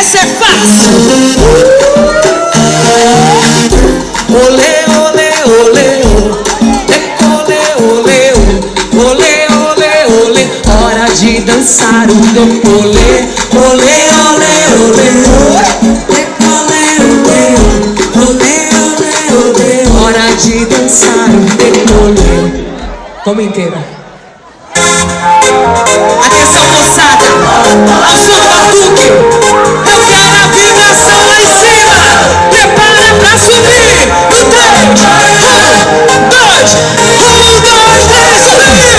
Essa é fácil. Olê, olê, olê, olê, olê, olê, olê, olê. Hora de dançar o decolê. Olê, olê, olê, decolê, olê, olê, olê. Hora de dançar o decolê. Vamos inteira. Atenção, moçada, ao som do batuque. Eu quero a vibração lá em cima. Prepara pra subir. No 3, 1, 2, 3, subir.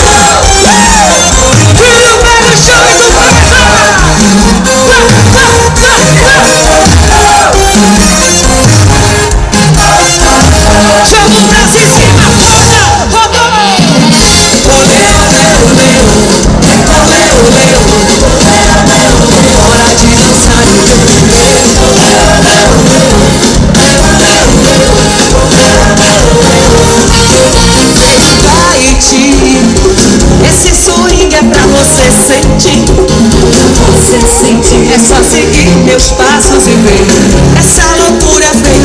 Filho, pega o chão e tu vai. Joga o braço em cima, roda, roda. Olê, olê, olê, olê, olê, olê. Hora de dançar o decolê. Tahiti, esse swing é pra você sentir. Você sentir. É só seguir meus passos e ver. Essa loucura vem